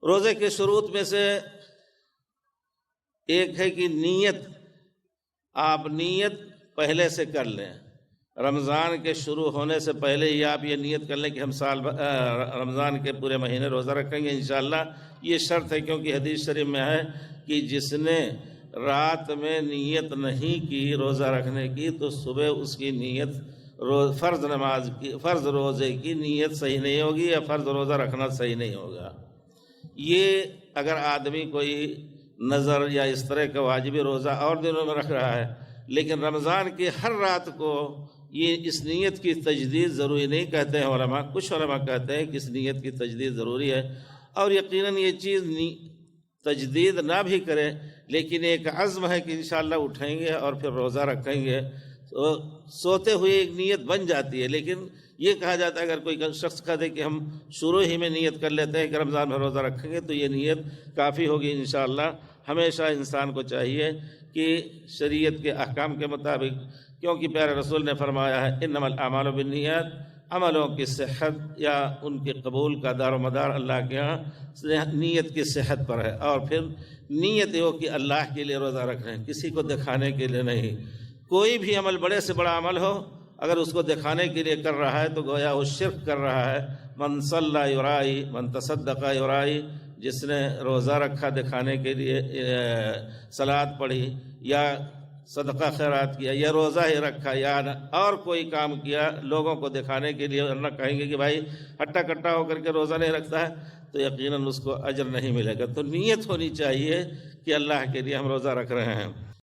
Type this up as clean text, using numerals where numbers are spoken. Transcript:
روزے کے شروط میں سے ایک ہے کہ نیت، آپ نیت پہلے سے کر لیں۔ رمضان کے شروع ہونے سے پہلے ہی آپ یہ نیت کر لیں کہ ہم رمضان کے پورے مہینے روزہ رکھیں گے انشاءاللہ۔ یہ شرط ہے، کیونکہ حدیث شریف میں ہے کہ جس نے رات میں نیت نہیں کی روزہ رکھنے کی تو صبح اس کی نیت فرض روزے کی نیت صحیح نہیں ہوگی، یا فرض روزہ رکھنا صحیح نہیں ہوگا۔ یہ اگر آدمی کوئی نظر یا اس طرح کا واجبی روزہ اور دنوں میں رکھ رہا ہے، لیکن رمضان کی ہر رات کو یہ اس نیت کی تجدید ضروری نہیں کہتے ہیں علماء۔ کچھ علماء کہتے ہیں کہ اس نیت کی تجدید ضروری ہے، اور یقیناً یہ چیز تجدید نہ بھی کرے لیکن ایک عزم ہے کہ انشاءاللہ اٹھیں گے اور پھر روزہ رکھیں گے، تو سوتے ہوئے ایک نیت بن جاتی ہے۔ لیکن یہ کہا جاتا ہے اگر کوئی شخص کہے کہ ہم شروع ہی میں نیت کر لیتے ہیں کہ رمضان میں روزہ رکھیں گے تو یہ نیت کافی ہوگی انشاءاللہ۔ ہمیشہ انسان کو چاہیے کہ شریعت کے احکام کے مطابق، کیونکہ پیارے رسول نے فرمایا ہے انما الاعمال بالنیات، عملوں کی صحت یا ان کے قبول کا دار و مدار اللہ کے ہاں نیت کی صحت پر ہے۔ اور پھر نیت ہو کہ اللہ کے لیے روزہ رکھ رہے ہیں، کسی کو دکھانے کے لیے نہیں۔ کوئی بھی عمل بڑے سے بڑا عمل ہو، اگر اس کو دکھانے کے لیے کر رہا ہے تو گویا وہ شرک کر رہا ہے۔ من صلی یرائی، من تصدق یرائی، جس نے روزہ رکھا دکھانے کے لیے، صلاۃ پڑھی یا صدقہ خیرات کیا یا روزہ ہی رکھا یا اور کوئی کام کیا لوگوں کو دکھانے کے لیے، ورنہ کہیں گے کہ بھائی ہٹا کٹا ہو کر کے روزہ نہیں رکھتا ہے، تو یقیناً اس کو اجر نہیں ملے گا۔ تو نیت ہونی چاہیے کہ اللہ کے لیے ہم روزہ رکھ رہے ہیں۔